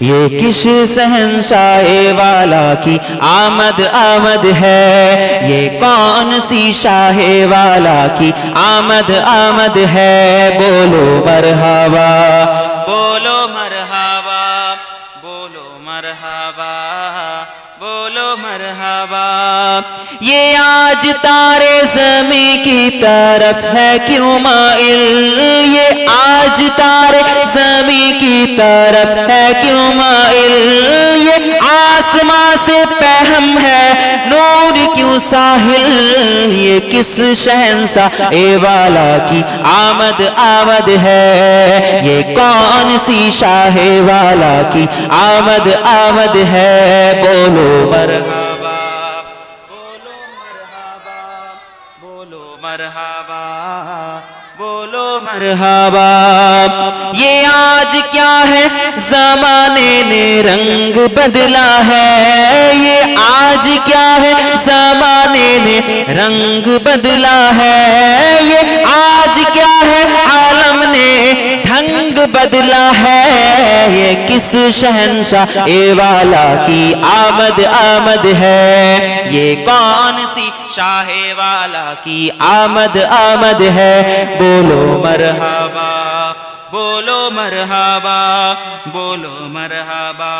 ये किस शहंशाह वाला की आमद आमद है, ये कौन सी शाह वाला की आमद आमद है। बोलो मरहबा, बोलो मरहबा, बोलो मरहबा, बोलो मरहबा। ये आज तारे ज़मीं की तरफ है क्यों माइल, ये आज तारे ज़मीं की तरफ है क्यों माइल। ये आसमां से पहम है नूर क्यों साहिल, ये किस शहंशाह वाला की आमद आमद है, ये कौन सी शाह वाला की आमद आमद है। बोलो मरहबा, बोलो मरहबा, बोलो मरहबा, बोलो मरहबा। ये आज क्या है ज़माने ने रंग बदला है, ये आज क्या है ज़माने ने रंग बदला है। ये आज क्या है आलम ने ढंग बदला है, ये किस शहंशाह वाला की आमद आमद है, ये कौन सी शाह वाला की आमद आमद है। बोलो मरहबा, बोलो मरहबा, बोलो मरहबा।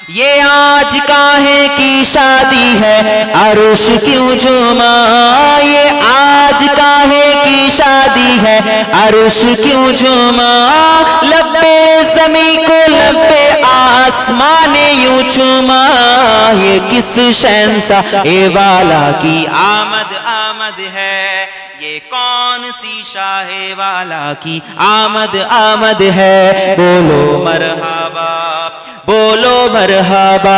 ये आज काहे की शादी है अरुश क्यों झूमा, ये आज काहे की शादी है अरुश क्यों झूमा। लब्बे ज़मीं को लब्बे आसमाने यूं चूमा, ये किस शहंशाह वाला की आमद आमद है, ये कौन सी शाह वाला की आमद आमद है। बोलो मरहबा, बोलो मरहबा,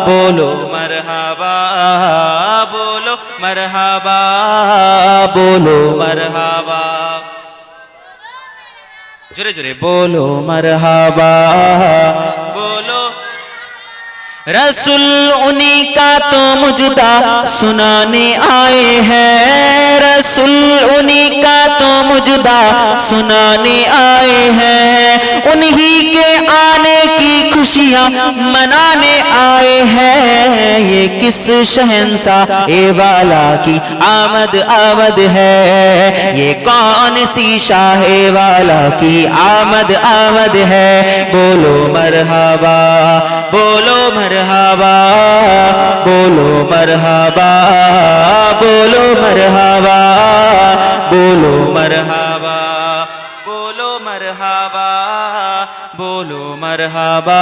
बोलो मरहबा, बोलो मरहबा, बोलो मरहबा। जुरे जुरे बोलो मरहबा, बोलो। रसूल उन्हीं का तो मुजदा सुनाने आए हैं, रसूल उन्हीं का तो मुजदा सुनाने आए हैं। उन्हीं के आने की खुशियाँ मनाने आए हैं, ये किस शहंशाह वाला की आमद आमद है, ये कौन सी शाह वाला की आमद आमद है। बोलो मरहबा, बोलो मरहबा, बोलो मरहबा, बोलो मरहबा, बोलो मरहबा, बोलो मरहबा, बोलो मरहबा,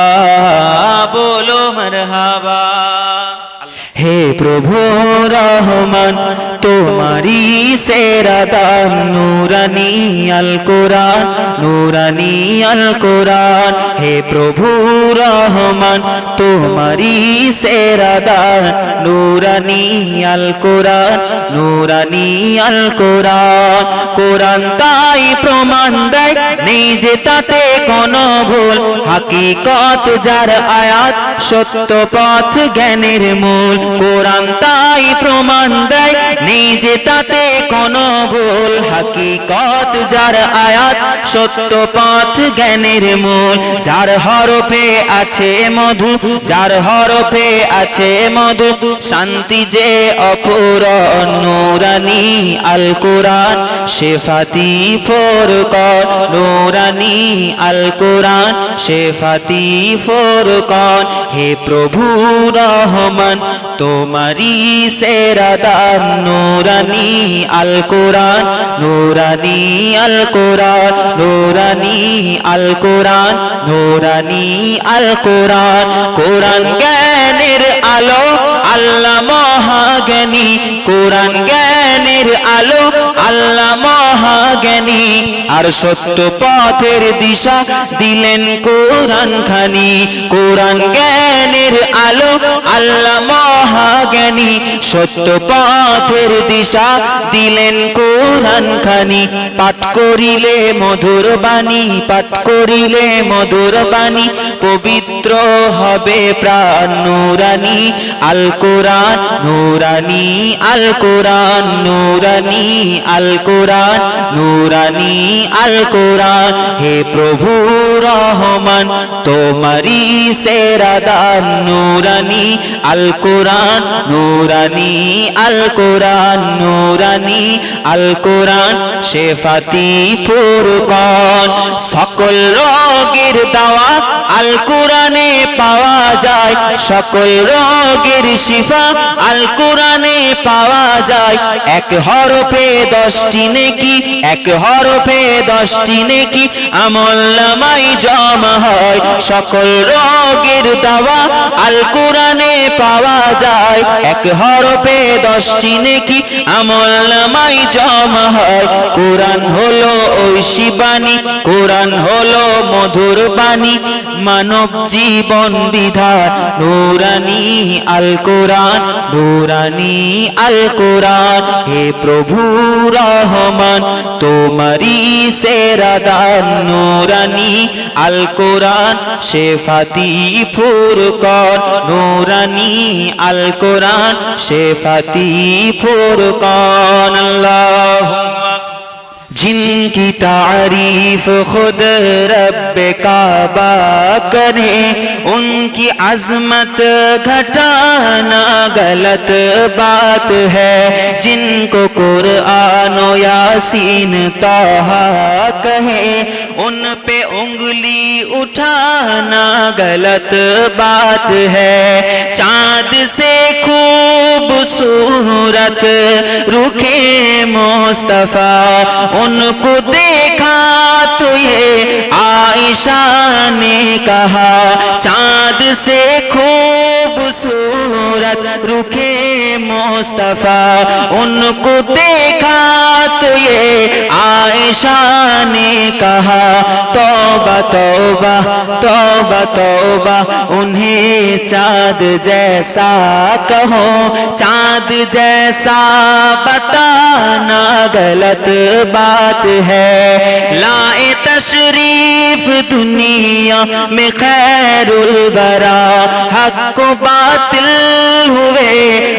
बोलो मरहबा। हे प्रभु रहमान तुम्हारी सेरा दान, नूरानी अल कुरान, नूरानी अल कुरान। हे प्रभु रहमान तुम्हारी सेरा दान, नूरानी अल कुरान, नूरानी अल कुरान। কোরআন তাই প্রমাণ দেয় নেই যে তাতে কোনো ভুল, হাকিকত যার আয়াত সত্য পথ জ্ঞানের মূল। কোরআন তাই প্রমাণ দেয় নেই যে তাতে কোনো ভুল, হাকিকত যার আয়াত সত্য পথ জ্ঞানের মূল। যার হরফে আছে মধু, যার হরফে আছে মধু, শান্তি যে অপূরণ, নূরানি আল কোরআন শেফাতি ফুরকান, নূরানি আল কোরআন শেফাতি ফুরকান। হে প্রভু রহমান তোমারি সেরা দান, নূরানি আল কোরআন, নূরানি আল কোরআন, নূরানি আল কোরআন, নূরানি আল কোরআন। কোরআন জ্ঞানের আলো আল্লাহ মহাজ্ঞানী, কোরআন জ্ঞানের আলো আল্লাহ মহাজ্ঞানী। আর সত্য পথের দিশা দিলেন কোরআন খানি, কোরআন জ্ঞানের আলো আল্লাহ মহাজ্ঞানী। সত্য পথের দিশা দিলেন কোরআন খানি। পাঠ করিলে মধুর বাণী, পাঠ করিলে মধুর বাণী, পবিত্র হবে প্রাণ। নূরানি আল কোরআন, নূরানি আল কোরআন, নূরানি আল কোরআন, নূরানি আল কোরআন। হে প্রভু রহমান তোমারি সেরা দান, নূরানি আল কোরআন, নূরানি আল কোরআন, নূরানি আল কোরআন। শেফাতি ফুরকান, সকল রোগের দাওয়া আল কোরআনে পাওয়া যায়, সকল রোগের শিফা আল কোরআনে পাওয়া যায়। এক হরফে 10টি নেকি, এক হরফে 10টি নেকি আমল নামায় জমা হয়। সকল রোগের দাওয়া আল কোরআনে পাওয়া যায়, এক হরফে 10টি নেকি আমল নামায় জমা হয়। কোরআন হলো ঐশী বাণী, কোরআন হলো মধুর বাণী, মানব জীবন বিধান। নূরানি আল কোরআন, নূরানি আল কোরআন। হে প্রভু রহমান তোমারি সেরা দান, নূরানি আল কোরআন। শেফাতি ফুরকান, নূরানি আল কোরআন। শেফাতি ফুরকান। আল্লাহুম্মা जिनकी तारीफ खुद रब काबा करे, उनकी अजमत घटाना गलत बात है। जिनको कुरान यासीन तोहा कहे, उन पे उंगली उठाना गलत बात है। चाँद से खूबसूरत रुखे मुस्तफा, उनको देखा तो ये आयशा ने कहा। चाँद से खूबसूरत रुखे मुस्तफा, उनको देखा तो ये आयशा ने कहा। तौबा तौबा तौबा तौबा, उन्हें चाँद जैसा कहो, चाँद जैसा बताना गलत बात है। लाए तशरीफ दुनिया में खैरुल बरा, हक को बातिल हुए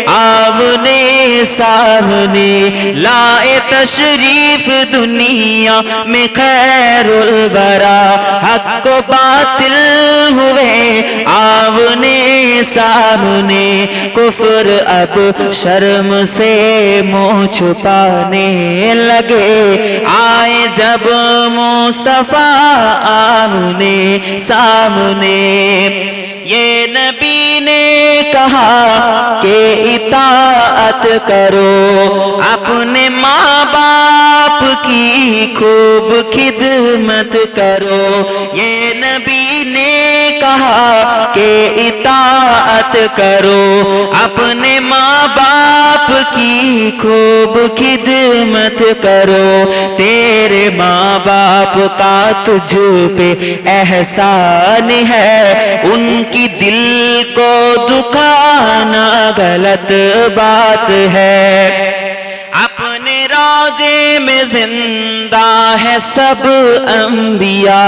आमने सामने। लाए तशरीफ दुनिया में खैरुल बरा, हक को बातिल हुए आमने सामने। कुफ्र अब शर्म से मुँह छुपाने लगे, आए जब मुस्तफा आमने सामने। ये नबी ने कहा कि इताअत करो, अपने माँ बाप की खूब खिदमत करो। ये नबी ने कहा कि इताअत करो, अपने माँ बाप की खूब खिदमत करो। तेरे माँ बाप का तुझ पे एहसान है, उनकी दिल को दुखाना गलत बात है। अपने रोजे में जिंदा है सब अंबिया,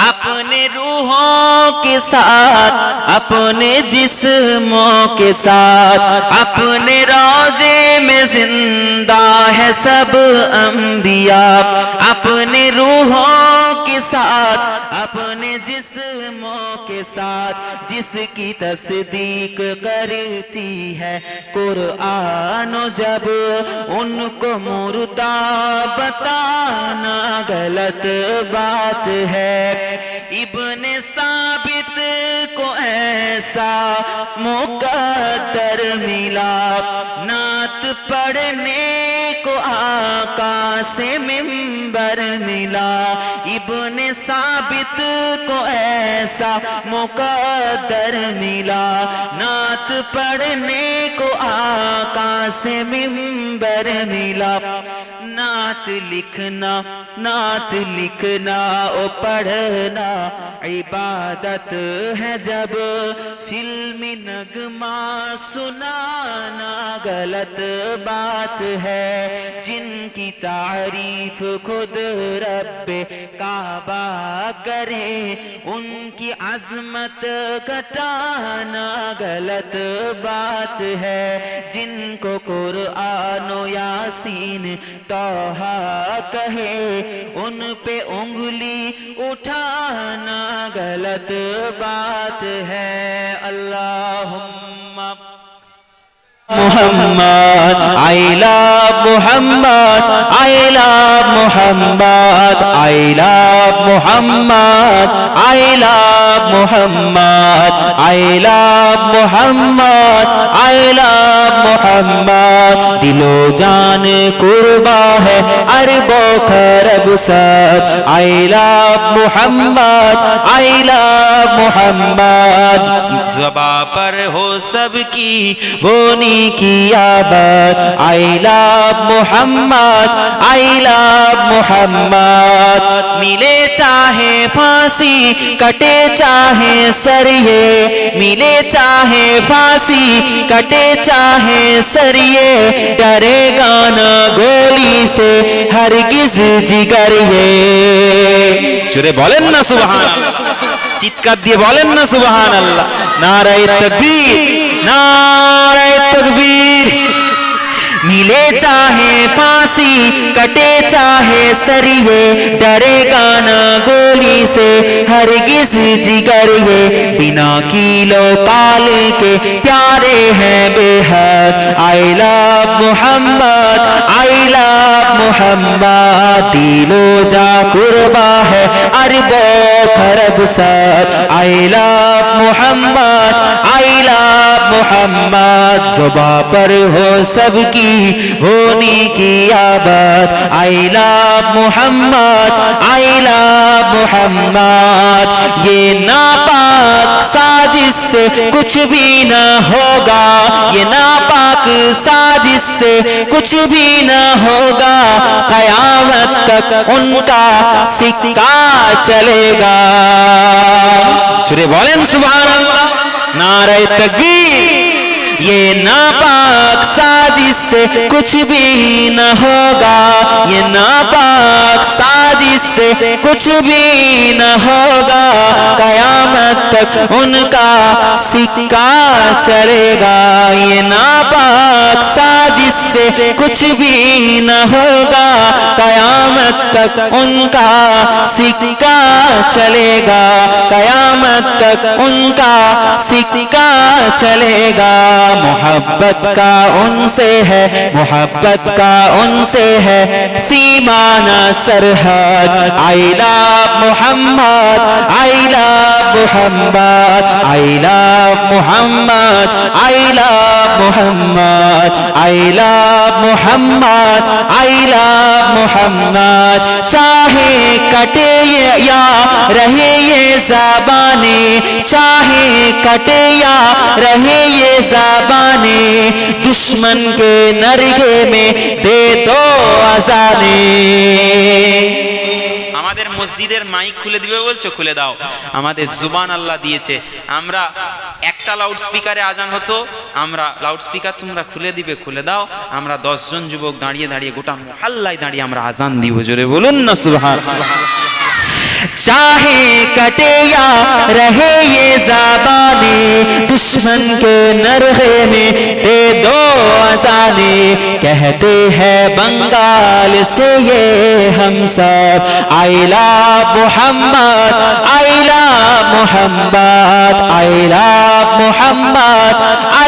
अपने रूहों के साथ, अपने जिस्मों के साथ। अपने रोजे में जिंदा है सब अंबिया, अपने रूहों के साथ, अपने जिस्मों के साथ। जिसकी तस्दीक करती है कुरान, जब उनको मुर्दा बताना गलत बात है। इब्ने साबित को ऐसा मुकद्दर मिला, नात पढ़ने को आका से मिंबर मिला। इब्ने साबित को ऐसा मुकद्दर मिला, नात पढ़ने को आका से मिंबर मिला। ना नात लिखना ओ पढ़ना इबादत है जब फिल्मी नगमा सुनाना गलत बात है जिनकी तारीफ खुद रब्बे काबा करे उनकी अजमत घटाना गलत बात है जिनको कुरान यासीन तौहा कहे उन पे उंगली उठाना गलत बात है अल्लाहुम्मा Muhammad, I love Muhammad, I love Muhammad, I love Muhammad, I love Muhammad, I love Muhammad, I love Muhammad. दिलो जान कुर्बा है अरबो खरब सब I love Muhammad, I love Muhammad. ज़बा पर हो सबकी वो की आबाद I love Muhammad, I love Muhammad. मिले चाहे फांसी कटे चाहे सरिये मिले चाहे फांसी कटे चाहे सरिये डरेगा ना गोली से हरगिज जिगर ये चुरे बोलें ना सुभान अल्लाह चित्कार दिए बोलें ना सुभान अल्लाह नारे तकबीर नारे तकबीर मिले चाहे फांसी कटे चाहे सरिये डरेगा ना गोली से हरगिज जिगर ये बिना कीलो पाले के प्यारे हैं बेहद I love Muhammad, I love Muhammad. दिलो जा कुर्बा है अरबो खरब सद I love Muhammad, I love Muhammad. ज़ुबा पर हो सबकी होनी की आबाद I love Muhammad, I love Muhammad. ये नापाक साजिश से कुछ भी न होगा ये नापाक साजिश से कुछ भी न होगा क़यामत तक उनका सिक्का चलेगा चुरे बोलें सुभान अल्लाह नारे तकबीर ये नापाक साजिश से कुछ भी न होगा ये नापाक साजिश से कुछ भी न होगा क़यामत तक उनका सिक्का चलेगा ये नापाक साजिश से कुछ भी न होगा क़यामत तक उनका सिक्का चलेगा क़यामत तक उनका सिक्का चलेगा मोहब्बत का उनसे है मोहब्बत का उनसे है सीमाना सरहद I love Muhammad, I love Muhammad, I love Muhammad, I love Muhammad, I love Muhammad, I love Muhammad. चाहे कटे या रहे ये ज़बाने चाहे कटे या रहे ये ज़बाने दुश्मन के नरगे में दे दो अज़ाने আমাদের মসজিদের মাইক খুলে দিবে বলছো খুলে দাও আমাদের জুবান আল্লাহ দিয়েছে আমরা একটা লাউড স্পিকারে আজান হতো আমরা লাউড স্পিকার তোমরা খুলে দিবে খুলে দাও আমরা 10 জন যুবক দাঁড়িয়ে দাঁড়িয়ে গোটা মহল্লায় দাঁড়িয়ে আমরা আজান দিব জোরে বলুন না সুবহানাল্লাহ चाहे कटे या रहे ये ज़बाने दुश्मन के नरगे में दे दो अज़ाने कहते हैं बंगाल से ये हम सब I love Muhammad, I love Muhammad, I love Muhammad,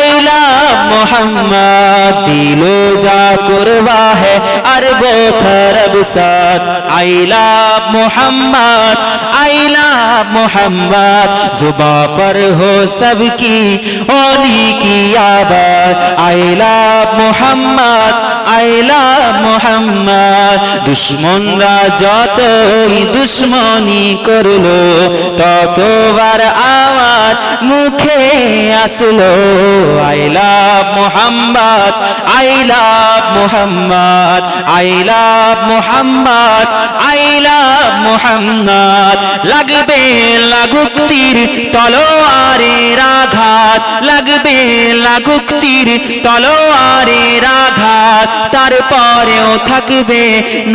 I love Muhammad. दिलो जा कुर्बा है अरबो खरब साथ I love Muhammad, I love Muhammad. ज़ुबा पर हो सबकी होनी की आबाद I love Muhammad, আইলা মোহাম্মদ। দুশ্মনরা যতই দুশ্মনী করলো ততবার আমার মুখে আসলো আইলা মোহাম্মদ, আইলা মোহাম্মদ, আইলা মোহাম্মদ, আইলা মোহাম্মদ। লাগবে লাগুক তীর তলোয়ারের আঘাত, লাগবে লাগুক তীর তলোয়ারের আঘাত, তারপরেও থাকবে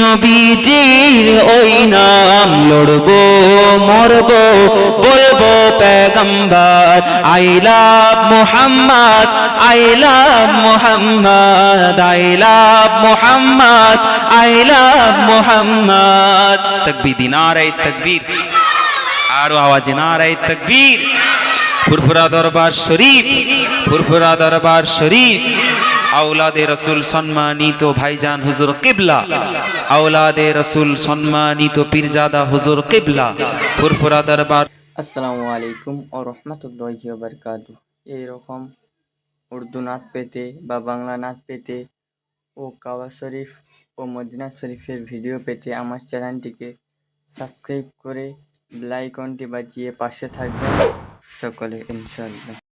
নবীজির ওই নাম। লড়বো মরবো বলবো পেগম্বর I love Muhammad, I love Muhammad, I love Muhammad, I love Muhammad. তকবীর, নারায়ে তাকবীর, আরো আওয়াজে নারায়ে তাকবীর। ফুরফুরা দরবার শরীফ, ফুরফুরা দরবার শরীফ। আওলাদে রসুল সম্মানিত ভাইজান হুজুর কিবলা, আওলাদে রসুল সম্মানিত পীরজাদা হুজুর কিবলা, ফুরফুরা দরবার। আসসালামু আলাইকুম ও রহমতুল্লাহি ওয়া বারাকাতুহু। এইরকম উর্দু নাত পেতে বা বাংলা নাত পেতে ও কাওয়া শরীফ ও মদিনা শরীফের ভিডিও পেতে আমার চ্যানেলটিকে সাবস্ক্রাইব করে বেল আইকনটি বাজিয়ে পাশে থাকবেন সকলে ইনশাআল্লাহ।